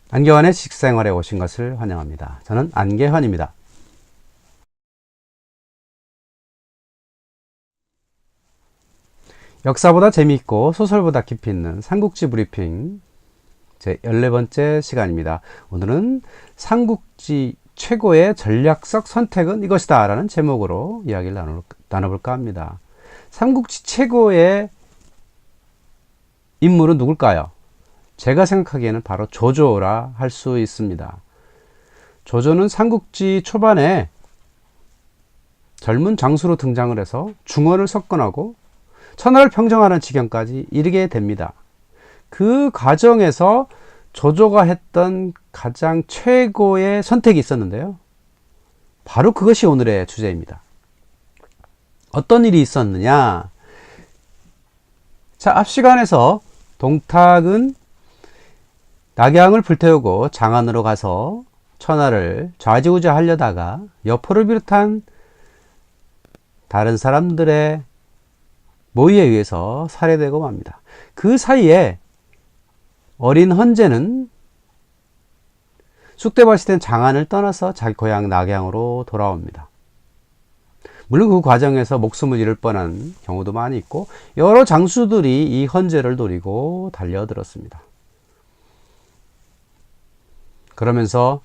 안개환의 식생활에 오신 것을 환영합니다. 저는 안개환입니다. 역사보다 재미있고 소설보다 깊이 있는 삼국지 브리핑 제 14번째 시간입니다. 오늘은 삼국지 최고의 전략적 선택은 이것이다 라는 제목으로 이야기를 나눠볼까 합니다. 삼국지 최고의 인물은 누굴까요? 제가 생각하기에는 바로 조조라 할 수 있습니다. 조조는 삼국지 초반에 젊은 장수로 등장을 해서 중원을 석권하고 천하를 평정하는 지경까지 이르게 됩니다. 그 과정에서 조조가 했던 가장 최고의 선택이 있었는데요. 바로 그것이 오늘의 주제입니다. 어떤 일이 있었느냐? 자, 앞 시간에서 동탁은 낙양을 불태우고 장안으로 가서 천하를 좌지우지하려다가 여포를 비롯한 다른 사람들의 모의에 의해서 살해되고 맙니다. 그 사이에 어린 헌제는 쑥대밭이 된 장안을 떠나서 자기 고향 낙양으로 돌아옵니다. 물론 그 과정에서 목숨을 잃을 뻔한 경우도 많이 있고 여러 장수들이 이 헌제를 노리고 달려들었습니다. 그러면서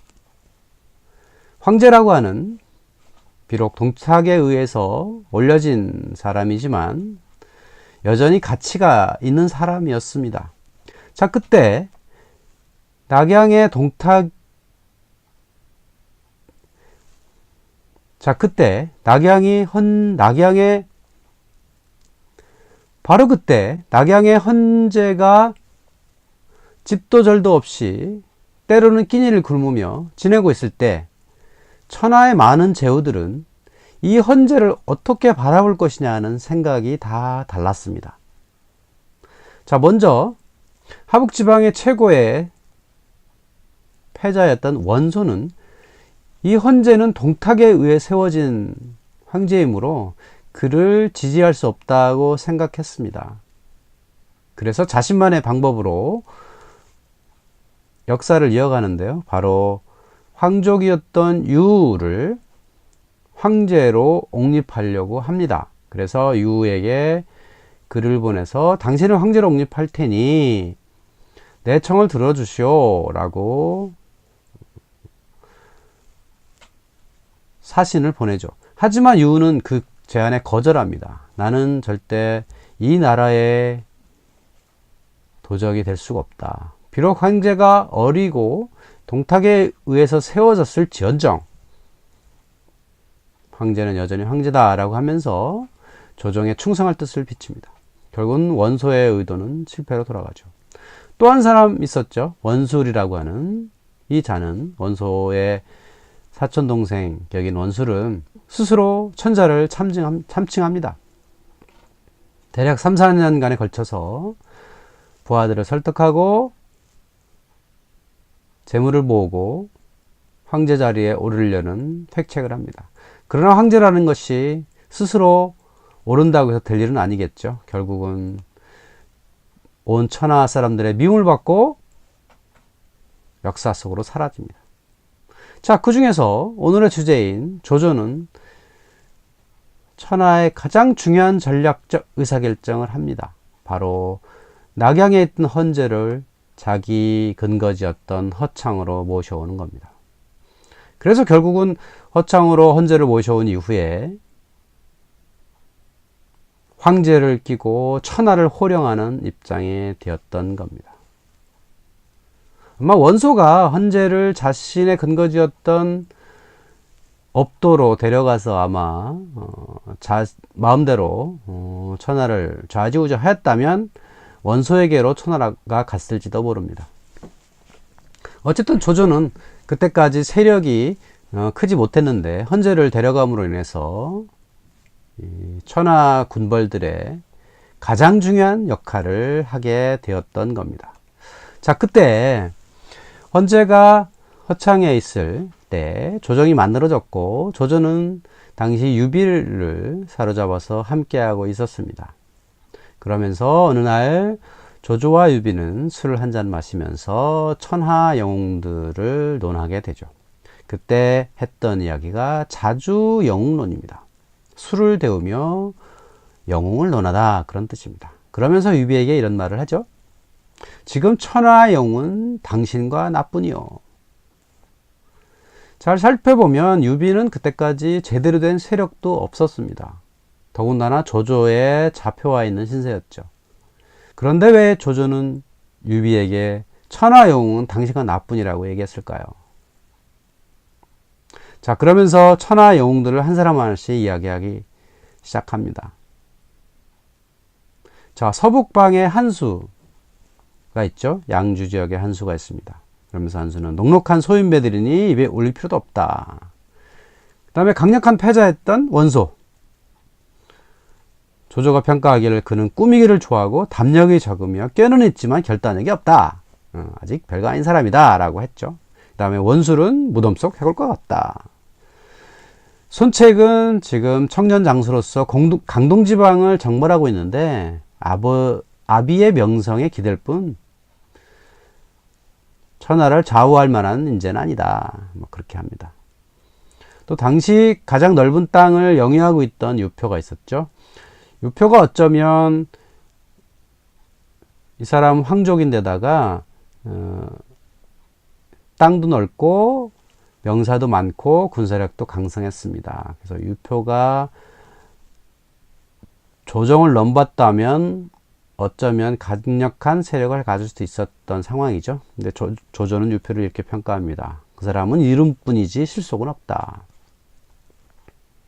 황제라고 하는 비록 동탁에 의해서 올려진 사람이지만 여전히 가치가 있는 사람이었습니다. 자, 그때 낙양의 바로 그때 낙양의 헌제가 집도 절도 없이 때로는 끼니를 굶으며 지내고 있을 때 천하의 많은 제후들은 이 헌제를 어떻게 바라볼 것이냐는 생각이 다 달랐습니다. 자, 먼저 하북지방의 최고의 패자였던 원소는 이 헌제는 동탁에 의해 세워진 황제이므로 그를 지지할 수 없다고 생각했습니다. 그래서 자신만의 방법으로 역사를 이어가는데요. 바로 황족이었던 유를 황제로 옹립하려고 합니다. 그래서 유에게 글을 보내서 당신을 황제로 옹립할 테니 내 청을 들어주시오 라고 사신을 보내죠. 하지만 유는 그 제안에 거절합니다. 나는 절대 이 나라의 도적이 될 수가 없다. 비록 황제가 어리고 동탁에 의해서 세워졌을지언정 황제는 여전히 황제다 라고 하면서 조정에 충성할 뜻을 비칩니다. 결국은 원소의 의도는 실패로 돌아가죠. 또 한 사람 있었죠. 원술이라고 하는 이 자는 원소의 사촌동생 격인 원술은 스스로 천자를 참칭합니다. 대략 3, 4년간에 걸쳐서 부하들을 설득하고 재물을 모으고 황제 자리에 오르려는 획책을 합니다. 그러나 황제라는 것이 스스로 오른다고 해서 될 일은 아니겠죠. 결국은 온 천하 사람들의 미움을 받고 역사 속으로 사라집니다. 자, 그 중에서 오늘의 주제인 조조는 천하의 가장 중요한 전략적 의사결정을 합니다. 바로 낙양에 있던 헌제를 자기 근거지였던 허창으로 모셔오는 겁니다. 그래서 결국은 허창으로 헌제를 모셔온 이후에 황제를 끼고 천하를 호령하는 입장이 되었던 겁니다. 아마 원소가 헌제를 자신의 근거지였던 업도로 데려가서 아마 마음대로 천하를 좌지우지하였다면 원소에게로 천하가 갔을지도 모릅니다. 어쨌든 조조는 그때까지 세력이 크지 못했는데 헌제를 데려감으로 인해서 천하 군벌들의 가장 중요한 역할을 하게 되었던 겁니다. 자, 그때 헌제가 허창에 있을 때 조정이 만들어졌고 조조는 당시 유비를 사로잡아서 함께하고 있었습니다. 그러면서 어느 날 조조와 유비는 술을 한 잔 마시면서 천하 영웅들을 논하게 되죠. 그때 했던 이야기가 자주 영웅론입니다. 술을 데우며 영웅을 논하다, 그런 뜻입니다. 그러면서 유비에게 이런 말을 하죠. 지금 천하 영웅은 당신과 나뿐이요. 잘 살펴보면 유비는 그때까지 제대로 된 세력도 없었습니다. 더군다나 조조에 잡혀와 있는 신세였죠. 그런데 왜 조조는 유비에게 천하 영웅은 당신과 나뿐이라고 얘기했을까요? 자, 그러면서 천하 영웅들을 한 사람 하나씩 이야기하기 시작합니다. 자, 서북방에 한수가 있죠. 양주 지역에 한수가 있습니다. 그러면서 한수는 녹록한 소인배들이니 입에 올릴 필요도 없다. 그 다음에 강력한 패자였던 원소. 조조가 평가하기를 그는 꾸미기를 좋아하고 담력이 적으며 꾀는 있지만 결단력이 없다. 아직 별거 아닌 사람이다 라고 했죠. 그 다음에 원술은 무덤 속 해골 것 같다. 손책은 지금 청년 장수로서 강동지방을 정벌하고 있는데 아비의 명성에 기댈 뿐 천하를 좌우할 만한 인재는 아니다. 뭐 그렇게 합니다. 또 당시 가장 넓은 땅을 영위하고 있던 유표가 있었죠. 유표가 어쩌면 이 사람 황족인데다가 땅도 넓고 명사도 많고 군사력도 강성했습니다. 그래서 유표가 조정을 넘봤다면 어쩌면 강력한 세력을 가질 수도 있었던 상황이죠. 근데 조조는 유표를 이렇게 평가합니다. 그 사람은 이름뿐이지 실속은 없다.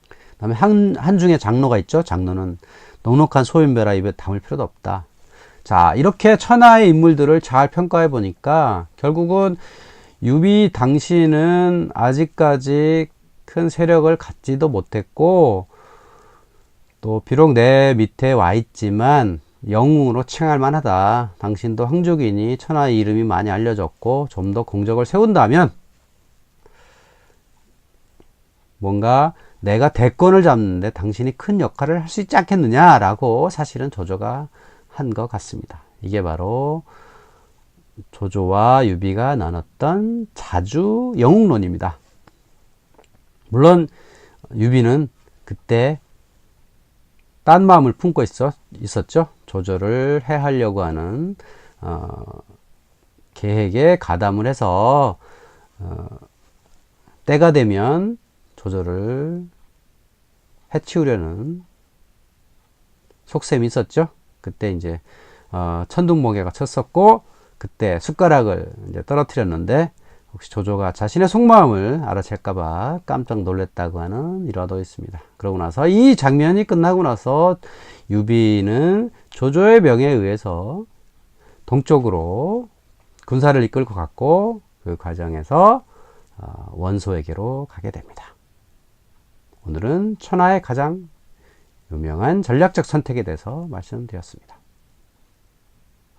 그 다음에 한중에 장로가 있죠. 장로는 넉넉한 소인배라 입에 담을 필요도 없다. 자, 이렇게 천하의 인물들을 잘 평가해 보니까 결국은 유비 당시는 아직까지 큰 세력을 갖지도 못했고 또 비록 내 밑에 와 있지만 영웅으로 칭할 만하다. 당신도 황족이니 천하의 이름이 많이 알려졌고 좀 더 공적을 세운다면 뭔가 내가 대권을 잡는데 당신이 큰 역할을 할 수 있지 않겠느냐라고 사실은 조조가 한 것 같습니다. 이게 바로 조조와 유비가 나눴던 자주 영웅론입니다. 물론 유비는 그때 딴 마음을 품고 있었죠. 조조를 해하려고 하는 계획에 가담을 해서 때가 되면 조조를 해치우려는 속셈이 있었죠. 그때 이제 천둥번개가 쳤었고 그때 숟가락을 이제 떨어뜨렸는데 혹시 조조가 자신의 속마음을 알아챌까봐 깜짝 놀랐다고 하는 일화도 있습니다. 그러고 나서 이 장면이 끝나고 나서 유비는 조조의 명에 의해서 동쪽으로 군사를 이끌고 갔고 그 과정에서 원소에게로 가게 됩니다. 오늘은 천하의 가장 유명한 전략적 선택에 대해서 말씀드렸습니다.